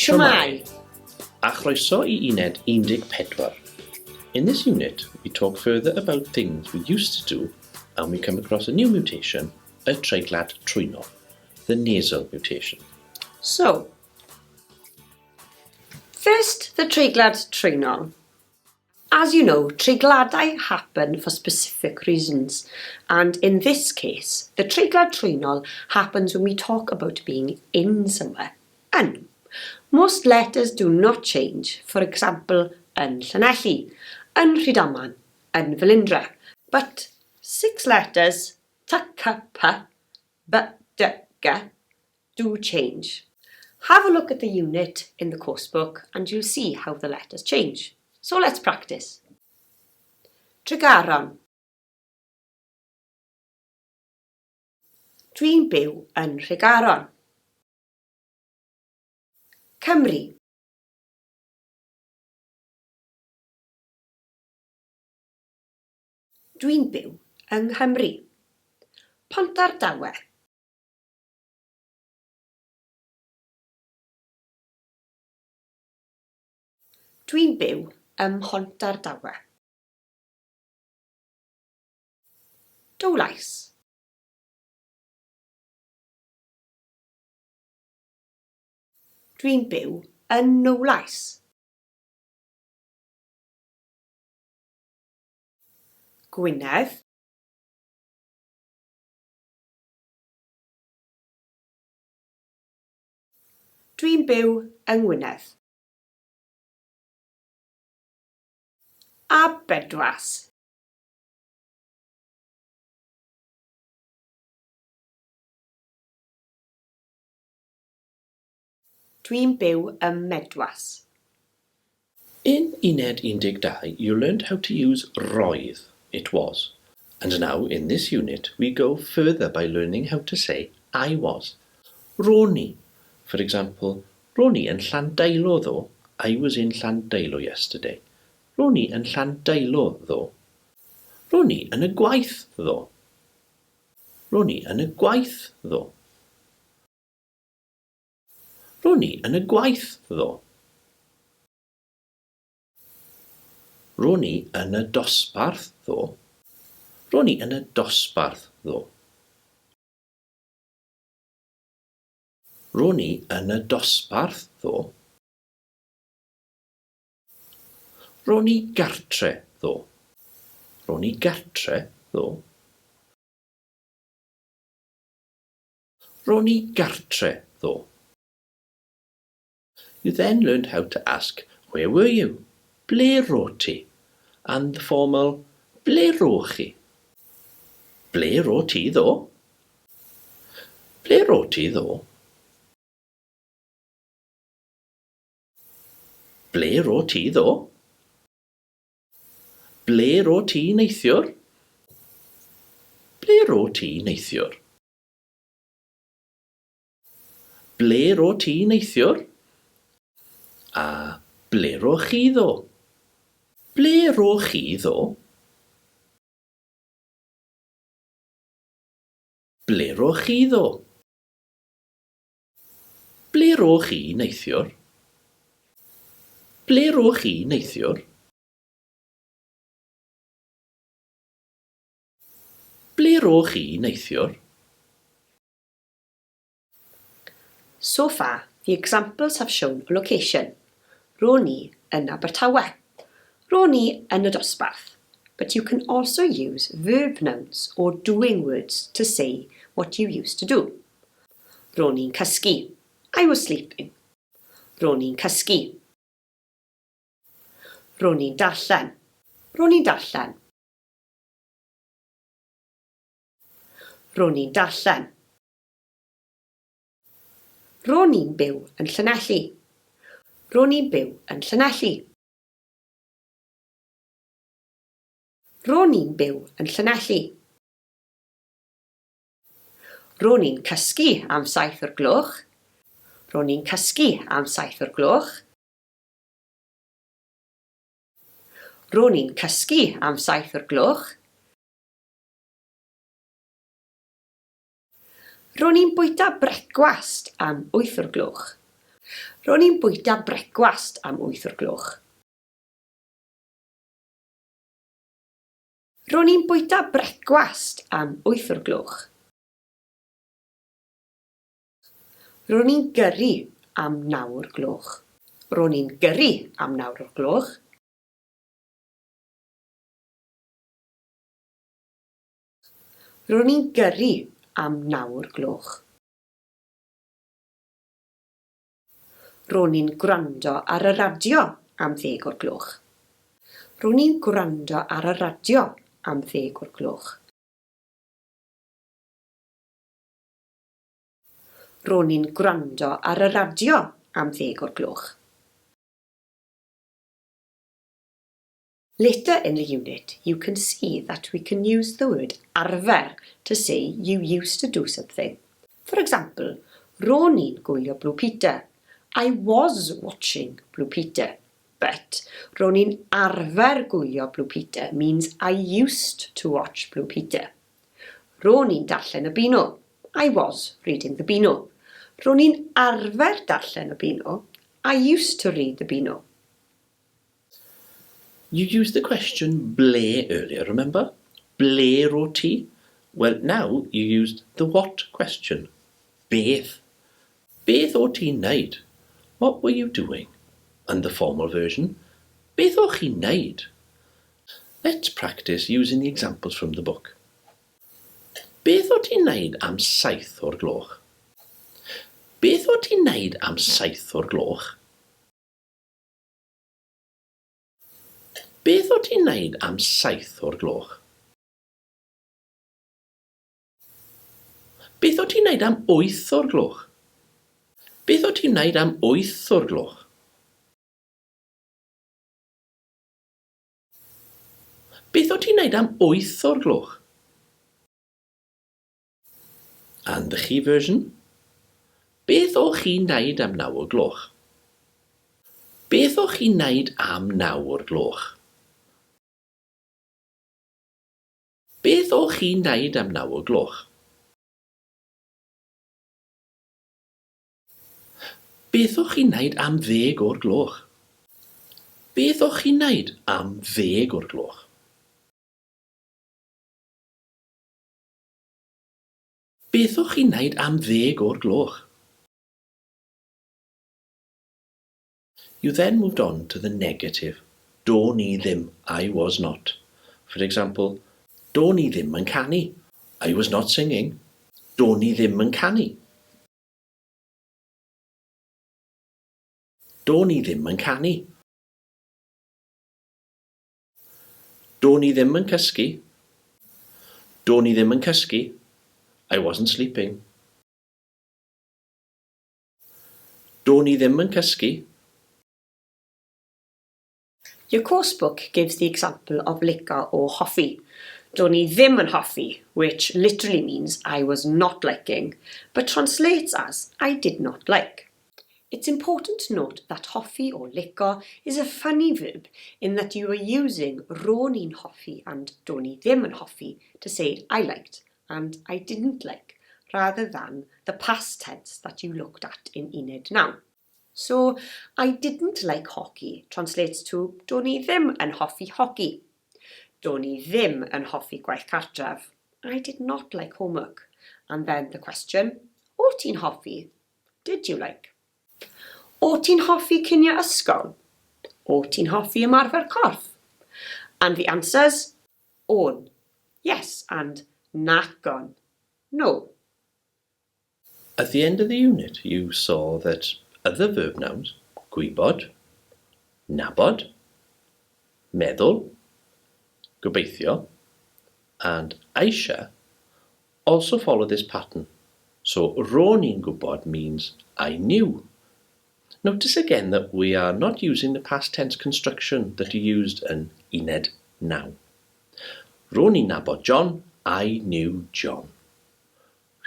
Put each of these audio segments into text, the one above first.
Shwmae. A chroeso I Uned 14. In this unit, we talk further about things we used to do and we come across a new mutation, a Treiglad Trwynol, the nasal mutation. So, first, the Treiglad Trwynol. As you know, treigladau happen for specific reasons, and in this case, the Treiglad Trwynol happens when we talk about being in somewhere. Yn. Most letters do not change, for example, yn Llanelli, yn Rhydaman, yn Felindre, but 6 letters, t, c, p, b, d, g, do change. Have a look at the unit in the coursebook and you'll see how the letters change. So let's practice. Tregaron. Dwi'n byw yn Tregaron. Cymru. Dwi'n byw yng Nghymru. Pontardawe. Dwi'n byw ym Mhontardawe. Dowlais. Dwi'n byw yn Nowlais. Gwynedd. Dwi'n byw yng Ngwynedd. Abedwas. Dwi'n byw ym Medwas. In Uned 12, you learned how to use roedd, it was. And now, in this unit, we go further by learning how to say I was. Roni. For example, Roni yn Llandeilo ddo. I was in Llandeilo yesterday. Roni yn Llandeilo ddo. Roni yn y gwaith ddo. Roni yn y gwaith ddo. Roni yn y gwaith ddo. Roni yn y dosbarth ddo. Roni yn y dosbarth ddo. Roni yn y dosbarth ddo. Roni gartre ddo. Roni gartre ddo. Roni gartre ddo. You then learned how to ask, where were you? Ble ro ti? And the formal, ble ro chi? Ble ro ti ddo? Ble ro ti ddo? Ble ro ti ddo? Ble ro ti neithiwr? Ble ro ti neithiwr? Ble ro ti neithiwr? A ble ro chi ddo? Ble ro chi ddo? Ble ro chi ddo? Ble ro chi neithiwr? Ble ro chi neithiwr? Ble ro chi neithiwr? So far, the examples have shown a location. Roni yn Abertawe. Roni yn y dosbarth. But you can also use verb nouns or doing words to say what you used to do. Roni'n cysgu. I was sleeping. Roni'n cysgu. Roni'n darllen. Roni'n darllen. Roni'n darllen. Roni'n byw yn Llanelli. Roni'n byw yn Llanelli. Roni'n byw yn Llanelli. Roni'n cysgu am 7 o'r gloch. Roni'n cysgu am 7 o'r gloch. Roni'n cysgu am 7 o'r gloch. Roni'n bwyta brecwast am 8 o'r gloch. Ro'n i'n bwyta brecwast am 8 o'r gloch. Ro'n i'n bwyta brecwast am 8 o'r gloch. Ro'n i'n gyrru am 9 o'r gloch. Ro'n i'n gyrru am 9 o'r gloch. Ro'n i'n gyrru am 9 o'r gloch. Ro'n i'n gwrando ar y radio am 10 o'r gloch. Ro'n i'n gwrando ar y radio am 10 o'r gloch. Ro'n i'n gwrando ar y radio am 10 o'r gloch. Later in the unit, you can see that we can use the word arfer to say you used to do something. For example, ro'n i'n gwylio Blue Peter. I was watching Blue Peter. But ro'n i'n arfer gwylio Blue Peter means I used to watch Blue Peter. Ro'n i'n darllen y Beano. I was reading the Beano. Ro'n i'n arfer darllen y Beano. I used to read the Beano. You used the question ble earlier, remember? Ble ro ti? Well, now you used the what question. Beth. Beth o ti'n neud? What were you doing? And the formal version, beth o chi'n neud? Let's practice using the examples from the book. Beth o ti'n neud am 7 o'r gloch? Beth o ti'n neud am 7 o'r gloch? Beth o ti'n neud am 7 o'r gloch? Beth o ti'n neud am 8 o'r gloch? Beth o ti'n neud am 8 o'r gloch? Beth o ti'n neud am 8 o'r gloch? And the chi version? Beth o chi'n neud am 9 o'r gloch? Beth o chi'n neud am 9 o'r gloch? Beth o chi'n neud am 9 o'r gloch? Beth o chi'n neud am 10 o'r gloch? Beth o chi'n neud am 10 o'r gloch? Beth o chi'n neud am 10 o'r gloch? You then moved on to the negative. Do'n i ddim, I was not. For example, do'n i ddim yn canu. I was not singing. Do'n i ddim yn canu. Do'n i ddim yn canu. Do'n i ddim yn cysgu. Do'n i ddim yn cysgu. I wasn't sleeping. Do'n i ddim yn cysgu. Your course book gives the example of Lico or Hoffi. Do'n i ddim yn hoffi, which literally means I was not liking, but translates as I did not like. It's important to note that Hoffi or Lico is a funny verb in that you are using ro'n i'n hoffi and do'n i ddim yn hoffi to say I liked and I didn't like, rather than the past tense that you looked at in Uned now. So, I didn't like hockey translates to do'n i ddim yn hoffi hockey. Do'n i ddim yn hoffi gwaith cartref. I did not like homework. And then the question, o ti'n hoffi? Did you like? O ti'n hoffi cinio ysgol? O ti'n hoffi ymarfer corff? And the answers, on, yes, and nac-on, no. At the end of the unit, you saw that other verb nouns, gwybod, nabod, meddwl, gobeithio, and eisiau also follow this pattern. So, ro'n i'n gwybod means I knew. Notice again that we are not using the past tense construction that you used in Uned now. Ro'n i'n nabod John, I knew John.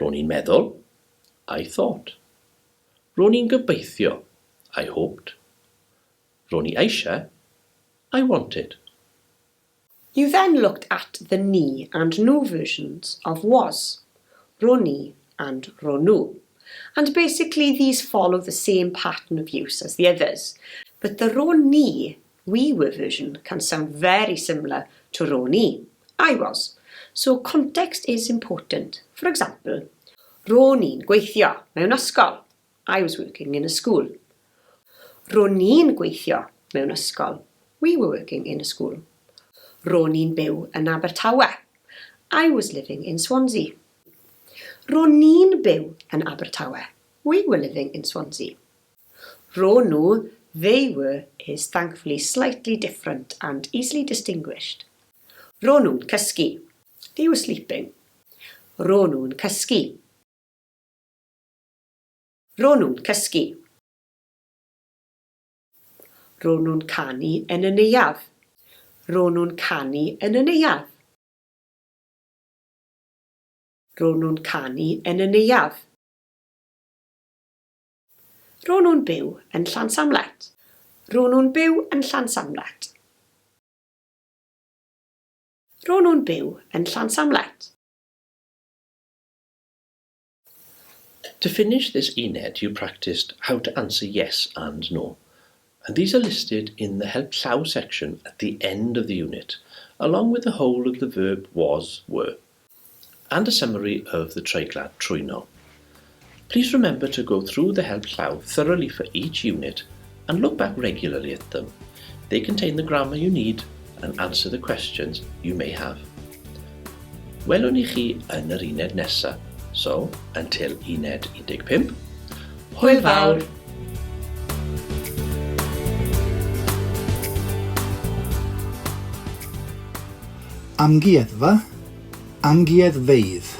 Ro'n i'n meddwl, I thought. Ro'n i'n gobeithio, I hoped. Ro'n i eisiau, I wanted. You then looked at the ni and nhw versions of was, ro'n i and ro nhw. And basically these follow the same pattern of use as the others. But the ro ni, we were version can sound very similar to ro ni, I was. So context is important. For example, ro ni'n gweithio mewn ysgol. I was working in a school. Ro ni'n gweithio mewn ysgol. We were working in a school. Ro ni'n byw yn Abertawe. I was living in Swansea. Ro ni'n byw yn Abertawe. We were living in Swansea. Ro nhw, they were, is thankfully slightly different and easily distinguished. Ro nhw'n cysgu. They were sleeping. Ro nhw'n cysgu. Ro nhw'n cysgu. Ro nhw'n canu yn y neuadd. Ro nhw'n canu yn y neuadd. Ro nhw'n canu yn y neuadd. Ro nhw'n byw yn Llansamlet. Ro nhw'n byw yn Llansamlet. Ro nhw'n byw yn Llansamlet. To finish this uned, you practiced how to answer yes and no. And these are listed in the help llaw section at the end of the unit, along with the whole of the verb was, were, and a summary of the Treiglad Trwynol. Please remember to go through the help llaw thoroughly for each unit and look back regularly at them. They contain the grammar you need and answer the questions you may have. Welwn ni chi yn yr uned nesaf. So, until uned 15. Hwyl fawr! Amgueddfa, amgueddfeydd.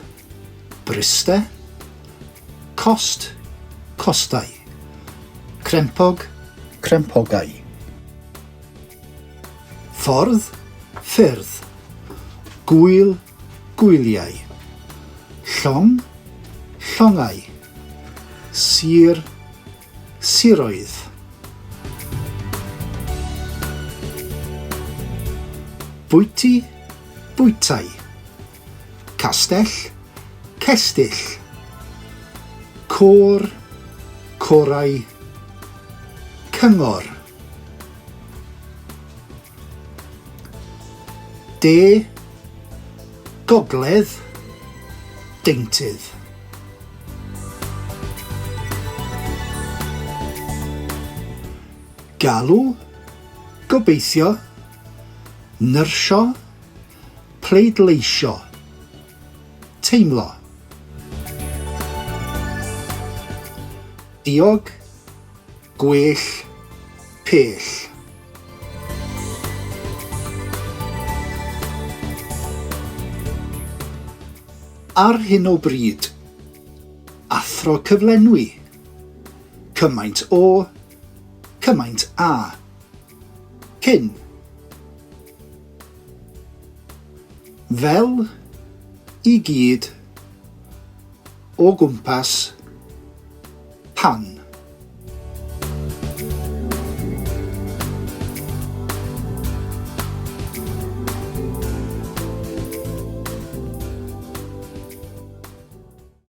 Bryste, cost, costau. Crempog, crempogau. Ffordd, ffyrdd. Gwyl, gwyliau. Llong, llongau. Sir, siroedd. Bwyty, bwytau. Castell, cestyll. Côr, corau. Cyngor. De, gogledd, deintydd. Galw, gobeithio. Nyrsio, pleidleisio. Teimlo. Diog, gwell, pell. Ar hyn o bryd, athro cyflenwi. Cymaint o, cymaint a. Cyn. Fel, i gyd. O gwmpas, pan.